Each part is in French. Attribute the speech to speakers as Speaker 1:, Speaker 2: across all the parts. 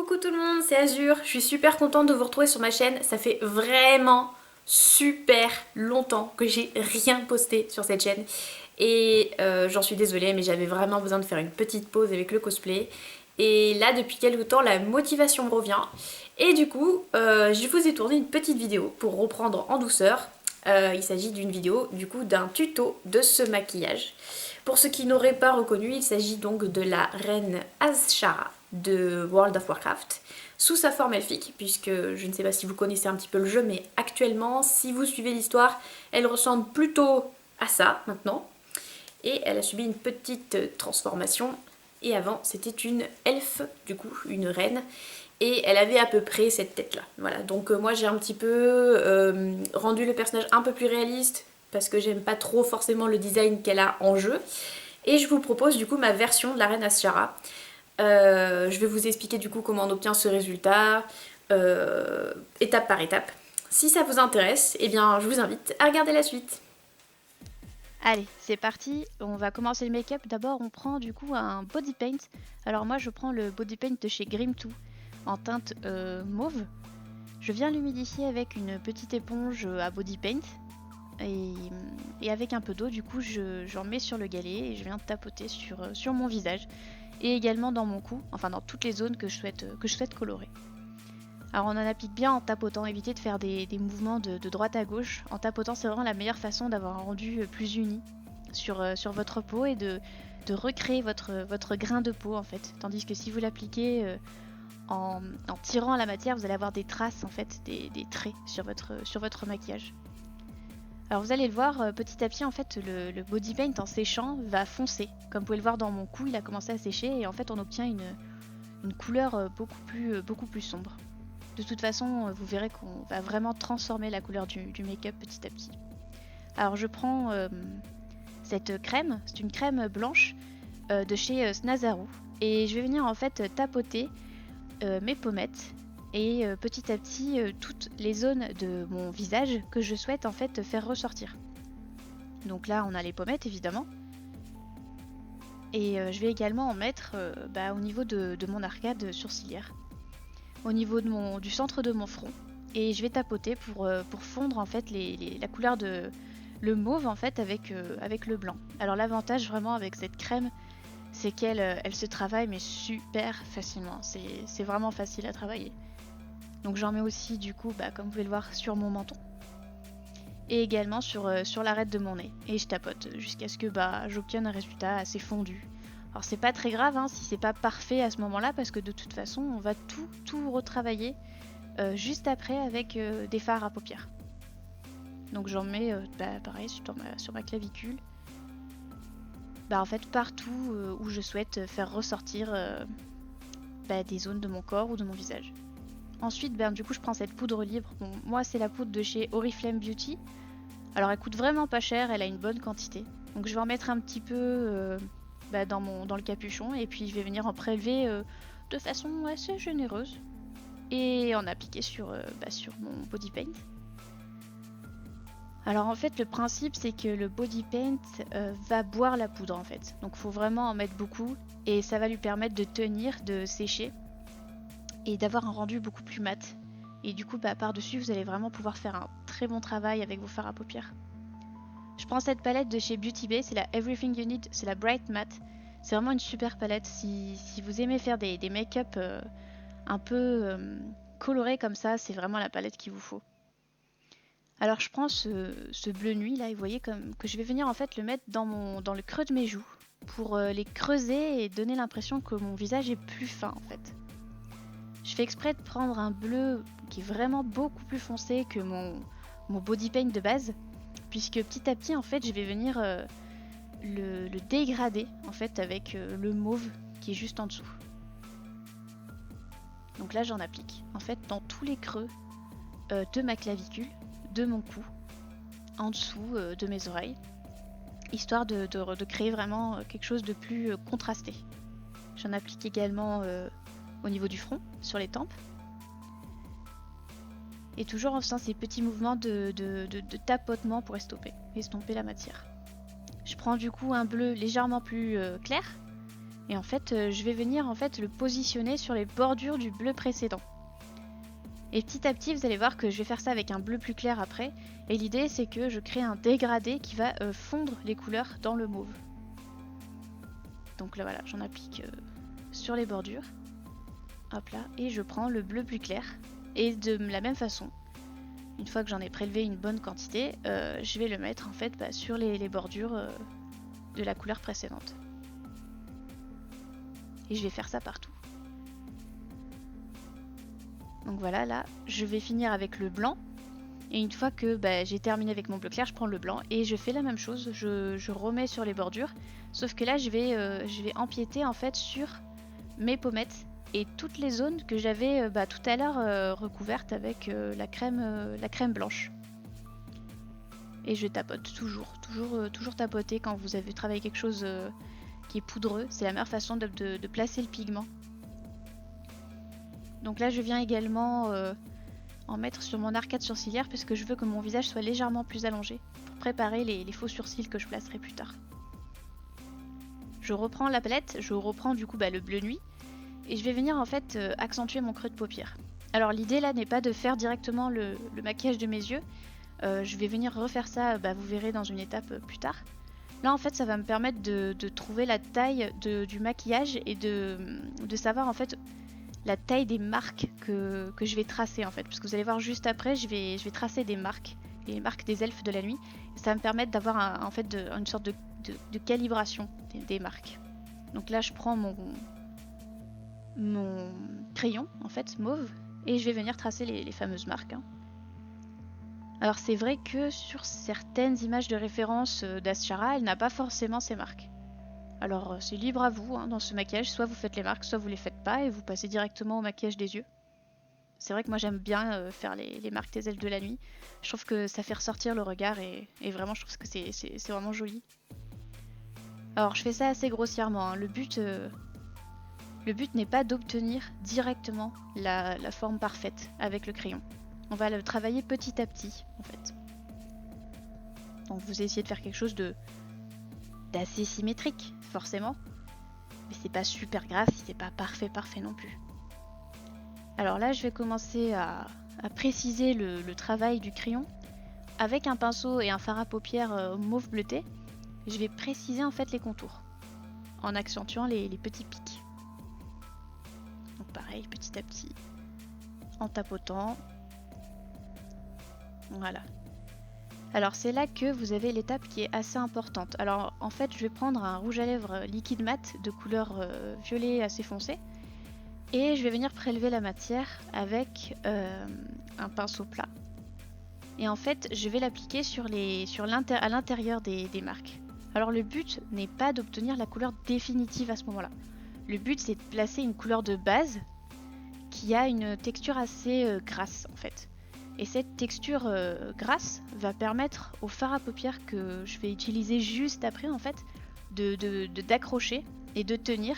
Speaker 1: Coucou tout le monde, c'est Azur. Je suis super contente de vous retrouver sur ma chaîne. Ça fait vraiment super longtemps que j'ai rien posté sur cette chaîne. Et j'en suis désolée, mais j'avais vraiment besoin de faire une petite pause avec le cosplay. Et là, depuis quelques temps, la motivation me revient. Et du coup, je vous ai tourné une petite vidéo pour reprendre en douceur. Il s'agit d'une vidéo, du coup, d'un tuto de ce maquillage. Pour ceux qui n'auraient pas reconnu, il s'agit donc de la reine Azshara de World of Warcraft sous sa forme elfique, puisque je ne sais pas si vous connaissez un petit peu le jeu, mais actuellement, si vous suivez l'histoire, elle ressemble plutôt à ça maintenant. Et elle a subi une petite transformation. Et avant, c'était une elfe, du coup, une reine. Et elle avait à peu près cette tête-là. Voilà, donc moi j'ai un petit peu rendu le personnage un peu plus réaliste, parce que j'aime pas trop forcément le design qu'elle a en jeu. Et je vous propose du coup ma version de la reine Azshara. Je vais vous expliquer du coup comment on obtient ce résultat, étape par étape. Si ça vous intéresse, eh bien je vous invite à regarder la suite.
Speaker 2: Allez, c'est parti, on va commencer le make-up. D'abord, on prend du coup un body paint. Alors moi, je prends le body paint de chez Grim2 en teinte mauve. Je viens l'humidifier avec une petite éponge à body paint et avec un peu d'eau, du coup, j'en mets sur le galet et je viens tapoter sur mon visage et également dans mon cou, enfin dans toutes les zones que je souhaite colorer. Alors on en applique bien en tapotant, évitez de faire des mouvements de droite à gauche. En tapotant, c'est vraiment la meilleure façon d'avoir un rendu plus uni sur votre peau et de recréer votre grain de peau en fait. Tandis que si vous l'appliquez en tirant la matière, vous allez avoir des traces en fait, des traits sur votre maquillage. Alors vous allez le voir, petit à petit en fait le body paint en séchant va foncer. Comme vous pouvez le voir dans mon cou, il a commencé à sécher et en fait on obtient une couleur beaucoup plus sombre. De toute façon, vous verrez qu'on va vraiment transformer la couleur du make-up petit à petit. Alors je prends cette crème, c'est une crème blanche de chez Snazaru. Et je vais venir en fait tapoter mes pommettes et petit à petit toutes les zones de mon visage que je souhaite en fait faire ressortir. Donc là on a les pommettes évidemment. Et je vais également en mettre au niveau de mon arcade sourcilière, au niveau du centre de mon front. Et je vais tapoter pour fondre en fait la couleur de le mauve en fait avec le blanc. Alors l'avantage vraiment avec cette crème, c'est qu'elle elle se travaille mais super facilement. C'est vraiment facile à travailler. Donc j'en mets aussi du coup, comme vous pouvez le voir, sur mon menton. Et également sur l'arête de mon nez. Et je tapote jusqu'à ce que j'obtienne un résultat assez fondu. Alors c'est pas très grave si c'est pas parfait à ce moment-là, parce que de toute façon on va tout retravailler juste après avec des fards à paupières. Donc j'en mets pareil sur ma clavicule. En fait partout où je souhaite faire ressortir des zones de mon corps ou de mon visage. Ensuite du coup je prends cette poudre libre. Bon, moi c'est la poudre de chez Oriflame Beauty. Alors elle coûte vraiment pas cher, elle a une bonne quantité. Donc je vais en mettre un petit peu dans le capuchon et puis je vais venir en prélever de façon assez généreuse et en appliquer sur mon body paint. Alors en fait le principe c'est que le body paint va boire la poudre en fait. Donc il faut vraiment en mettre beaucoup et ça va lui permettre de tenir, de sécher et d'avoir un rendu beaucoup plus mat. Et du coup par-dessus vous allez vraiment pouvoir faire un très bon travail avec vos fards à paupières. Je prends cette palette de chez Beauty Bay, c'est la Everything You Need, c'est la Bright Matte. C'est vraiment une super palette si vous aimez faire des make-up un peu colorés comme ça, c'est vraiment la palette qu'il vous faut. Alors je prends ce bleu nuit là, et vous voyez que je vais venir en fait le mettre dans le creux de mes joues pour les creuser et donner l'impression que mon visage est plus fin en fait. Je fais exprès de prendre un bleu qui est vraiment beaucoup plus foncé que mon body paint de base, puisque petit à petit en fait je vais venir le dégrader en fait avec le mauve qui est juste en dessous. Donc là j'en applique en fait dans tous les creux de ma clavicule, de mon cou, en dessous de mes oreilles, histoire de créer vraiment quelque chose de plus contrasté. J'en applique également au niveau du front, sur les tempes. Et toujours en faisant ces petits mouvements de tapotement pour estomper la matière. Je prends du coup un bleu légèrement plus clair Et en fait, je vais venir en fait le positionner sur les bordures du bleu précédent. Et petit à petit, vous allez voir que je vais faire ça avec un bleu plus clair après. Et l'idée, c'est que je crée un dégradé qui va fondre les couleurs dans le mauve. Donc là, voilà, j'en applique sur les bordures. Hop là, et je prends le bleu plus clair. Et de la même façon, une fois que j'en ai prélevé une bonne quantité, je vais le mettre en fait sur les bordures de la couleur précédente. Et je vais faire ça partout. Donc voilà, là, je vais finir avec le blanc. Et une fois que j'ai terminé avec mon bleu clair, je prends le blanc et je fais la même chose. Je remets sur les bordures. Sauf que là, je vais empiéter en fait sur mes pommettes et toutes les zones que j'avais tout à l'heure recouvertes avec la crème blanche. Et je tapote toujours tapoter quand vous avez travaillé quelque chose qui est poudreux. C'est la meilleure façon de placer le pigment. Donc là, je viens également en mettre sur mon arcade sourcilière puisque je veux que mon visage soit légèrement plus allongé pour préparer les faux sourcils que je placerai plus tard. Je reprends la palette, je reprends du coup le bleu nuit et je vais venir en fait accentuer mon creux de paupière. Alors l'idée là n'est pas de faire directement le maquillage de mes yeux, je vais venir refaire ça, vous verrez dans une étape plus tard. Là en fait ça va me permettre de trouver la taille du maquillage et de savoir en fait la taille des marques que je vais tracer en fait. Parce que vous allez voir juste après, je vais tracer des marques, les marques des elfes de la nuit. Et ça va me permettre d'avoir en fait une sorte de calibration des marques. Donc là je prends mon crayon en fait mauve et je vais venir tracer les fameuses marques. Alors c'est vrai que sur certaines images de référence d'Ashara, elle n'a pas forcément ces marques. Alors c'est libre à vous dans ce maquillage, soit vous faites les marques, soit vous les faites pas et vous passez directement au maquillage des yeux. C'est vrai que moi j'aime bien faire les marques des elfes de la nuit. Je trouve que ça fait ressortir le regard et vraiment je trouve que c'est vraiment joli. Alors je fais ça assez grossièrement, Le but n'est pas d'obtenir directement la forme parfaite avec le crayon. On va le travailler petit à petit en fait. Donc vous essayez de faire quelque chose d'assez symétrique forcément, mais c'est pas super grave si c'est pas parfait non plus. Alors là je vais commencer à préciser le travail du crayon avec un pinceau et un fard à paupières mauve bleuté. Je vais préciser en fait les contours en accentuant les petits pics. Donc pareil, petit à petit, en tapotant. Voilà. Alors c'est là que vous avez l'étape qui est assez importante. Alors en fait je vais prendre un rouge à lèvres liquide mat de couleur violet assez foncé et je vais venir prélever la matière avec un pinceau plat. Et en fait je vais l'appliquer à l'intérieur des marques. Alors le but n'est pas d'obtenir la couleur définitive à ce moment-là. Le but c'est de placer une couleur de base qui a une texture assez grasse en fait. Et cette texture grasse va permettre au fard à paupières que je vais utiliser juste après en fait d'accrocher et de tenir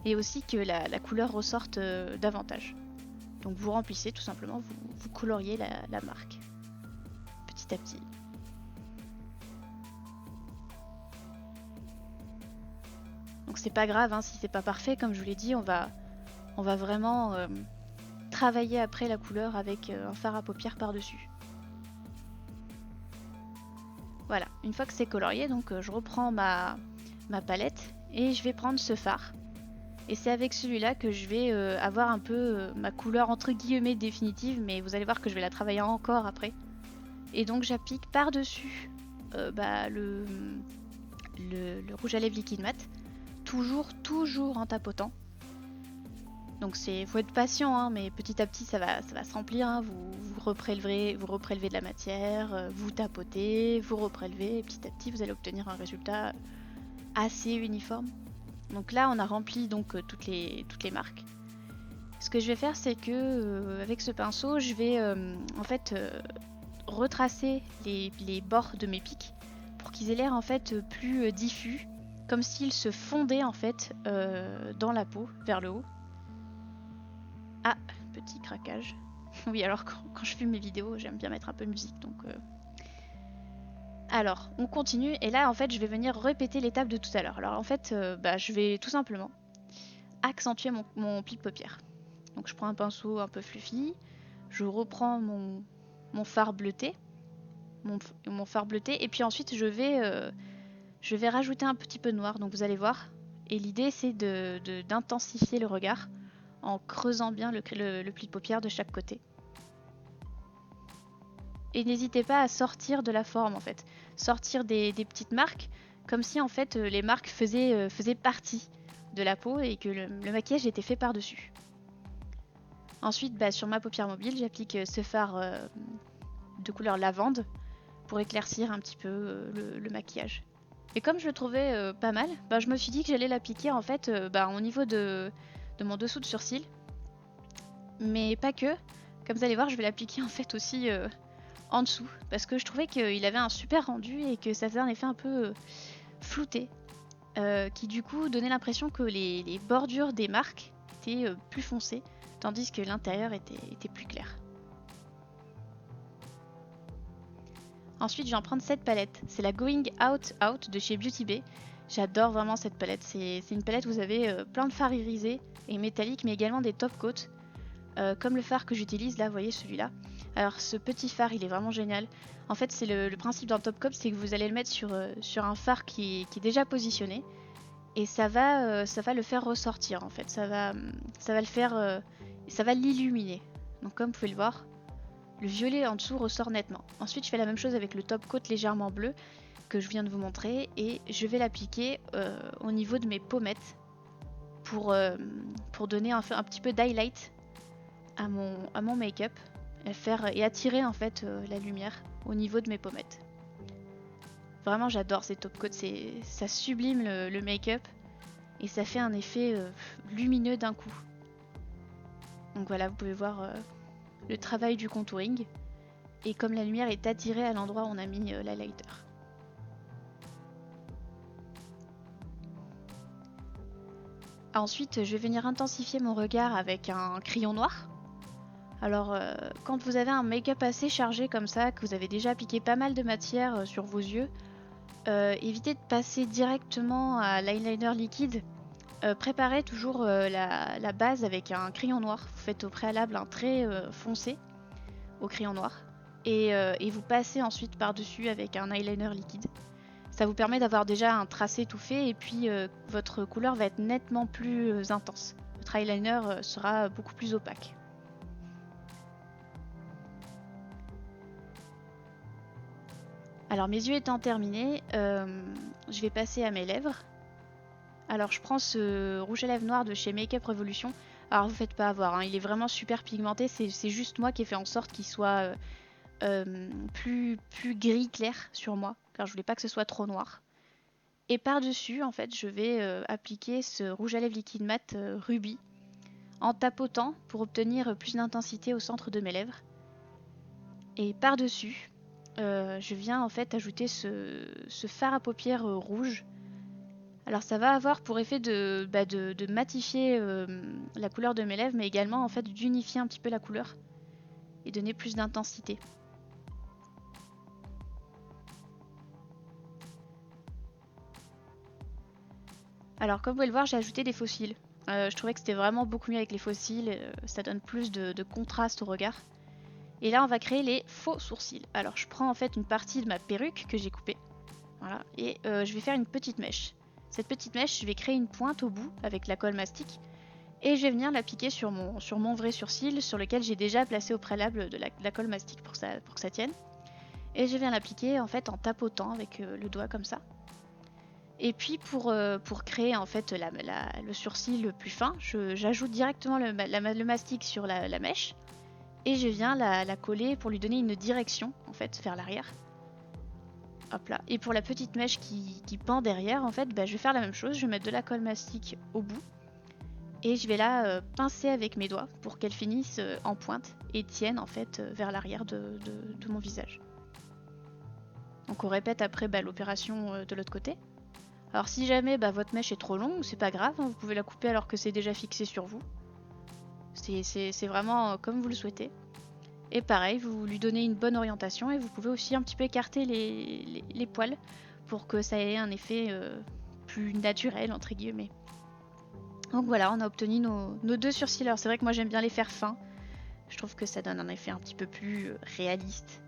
Speaker 2: et aussi que la couleur ressorte davantage. Donc vous remplissez tout simplement, vous coloriez la marque petit à petit. Donc c'est pas grave si c'est pas parfait, comme je vous l'ai dit, on va vraiment travailler après la couleur avec un fard à paupières par-dessus. Voilà, une fois que c'est colorié, donc je reprends ma palette et je vais prendre ce fard. Et c'est avec celui-là que je vais avoir un peu ma couleur entre guillemets définitive, mais vous allez voir que je vais la travailler encore après. Et donc j'applique par-dessus le rouge à lèvres liquide mat, toujours en tapotant. Donc faut être patient, mais petit à petit ça va se remplir. Vous reprélevez de la matière, vous tapotez, vous reprélevez, et petit à petit vous allez obtenir un résultat assez uniforme. Donc là on a rempli donc toutes les marques. Ce que je vais faire c'est que avec ce pinceau je vais en fait retracer les bords de mes pics pour qu'ils aient l'air en fait plus diffus, comme s'ils se fondaient en fait dans la peau vers le haut. Ah, petit craquage. Oui, alors quand je filme mes vidéos, j'aime bien mettre un peu de musique, donc... Alors, on continue, et là, en fait, je vais venir répéter l'étape de tout à l'heure. Alors, en fait, je vais tout simplement accentuer mon pli de paupière. Donc je prends un pinceau un peu fluffy, je reprends mon fard bleuté, mon fard bleuté, et puis ensuite je vais rajouter un petit peu de noir, donc vous allez voir. Et l'idée c'est d'intensifier le regard en creusant bien le pli de paupière de chaque côté. Et n'hésitez pas à sortir de la forme en fait, sortir des petites marques, comme si en fait les marques faisaient partie de la peau et que le maquillage était fait par-dessus. Ensuite, sur ma paupière mobile, j'applique ce fard de couleur lavande pour éclaircir un petit peu le maquillage. Et comme je le trouvais pas mal, je me suis dit que j'allais l'appliquer en fait au niveau de mon dessous de sourcil. Mais pas que. Comme vous allez voir, je vais l'appliquer en fait aussi en dessous. Parce que je trouvais qu'il avait un super rendu et que ça faisait un effet un peu flouté. Qui du coup donnait l'impression que les bordures des marques étaient plus foncées. Tandis que l'intérieur était plus clair. Ensuite, je vais en prendre cette palette. C'est la Going Out Out de chez Beauty Bay. J'adore vraiment cette palette. C'est une palette où vous avez plein de fards irisés et métalliques, mais également des top coats. Comme le fard que j'utilise là, vous voyez celui-là. Alors ce petit fard, il est vraiment génial. En fait, c'est le principe d'un top coat, c'est que vous allez le mettre sur un fard qui est déjà positionné. Et ça va le faire ressortir en fait. Ça va le faire... ça va l'illuminer. Donc comme vous pouvez le voir, le violet en dessous ressort nettement. Ensuite, je fais la même chose avec le top coat légèrement bleu que je viens de vous montrer et je vais l'appliquer au niveau de mes pommettes pour donner un petit peu d'highlight à mon make-up et attirer en fait la lumière au niveau de mes pommettes. Vraiment, j'adore ces top coats, ça sublime le make-up et ça fait un effet lumineux d'un coup. Donc voilà, vous pouvez voir le travail du contouring et comme la lumière est attirée à l'endroit où on a mis l'highlighter. Ensuite, je vais venir intensifier mon regard avec un crayon noir. Alors, quand vous avez un make-up assez chargé comme ça, que vous avez déjà appliqué pas mal de matière sur vos yeux, évitez de passer directement à l'eyeliner liquide. Préparez toujours la base avec un crayon noir. Vous faites au préalable un trait foncé au crayon noir et vous passez ensuite par-dessus avec un eyeliner liquide. Ça vous permet d'avoir déjà un tracé tout fait et puis votre couleur va être nettement plus intense. Votre eyeliner sera beaucoup plus opaque. Alors mes yeux étant terminés, je vais passer à mes lèvres. Alors je prends ce rouge à lèvres noir de chez Make Up Revolution. Alors vous faites pas avoir, hein, il est vraiment super pigmenté, c'est juste moi qui ai fait en sorte qu'il soit plus gris clair sur moi, car je voulais pas que ce soit trop noir. Et par-dessus, en fait, je vais appliquer ce rouge à lèvres liquide mat Ruby en tapotant pour obtenir plus d'intensité au centre de mes lèvres. Et par-dessus, je viens en fait ajouter ce fard à paupières rouge. Alors ça va avoir pour effet de matifier la couleur de mes lèvres, mais également en fait d'unifier un petit peu la couleur et donner plus d'intensité. Alors comme vous pouvez le voir, j'ai ajouté des faux cils. Je trouvais que c'était vraiment beaucoup mieux avec les faux cils, ça donne plus de contraste au regard. Et là on va créer les faux sourcils. Alors je prends en fait une partie de ma perruque que j'ai coupée. Voilà, et je vais faire une petite mèche. Cette petite mèche, je vais créer une pointe au bout avec la colle mastic. Et je vais venir l'appliquer sur mon vrai sourcil, sur lequel j'ai déjà placé au préalable de la colle mastic pour que ça tienne. Et je viens l'appliquer en fait en tapotant avec le doigt comme ça. Et puis pour créer en fait le sourcil plus fin, j'ajoute directement le mastic sur la mèche. Et je viens la coller pour lui donner une direction, en fait, vers l'arrière. Hop là. Et pour la petite mèche qui pend derrière, en fait, je vais faire la même chose. Je vais mettre de la colle mastic au bout. Et je vais la pincer avec mes doigts pour qu'elle finisse en pointe et tienne, en fait, vers l'arrière de mon visage. Donc on répète après l'opération de l'autre côté. Alors si jamais votre mèche est trop longue, c'est pas grave, hein, vous pouvez la couper alors que c'est déjà fixé sur vous. C'est vraiment comme vous le souhaitez. Et pareil, vous lui donnez une bonne orientation et vous pouvez aussi un petit peu écarter les poils pour que ça ait un effet plus naturel, entre guillemets. Donc voilà, on a obtenu nos deux sourcils. Alors c'est vrai que moi j'aime bien les faire fins. Je trouve que ça donne un effet un petit peu plus réaliste.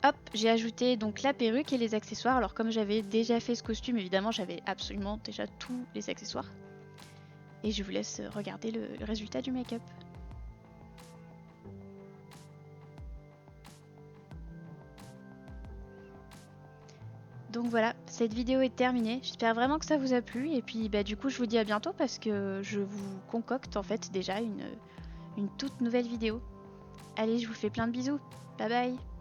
Speaker 2: Hop, j'ai ajouté donc la perruque et les accessoires. Alors comme j'avais déjà fait ce costume, évidemment j'avais absolument déjà tous les accessoires. Et je vous laisse regarder le résultat du make-up. Donc voilà, cette vidéo est terminée. J'espère vraiment que ça vous a plu. Et puis bah, du coup je vous dis à bientôt parce que je vous concocte en fait déjà une toute nouvelle vidéo. Allez, je vous fais plein de bisous. Bye bye.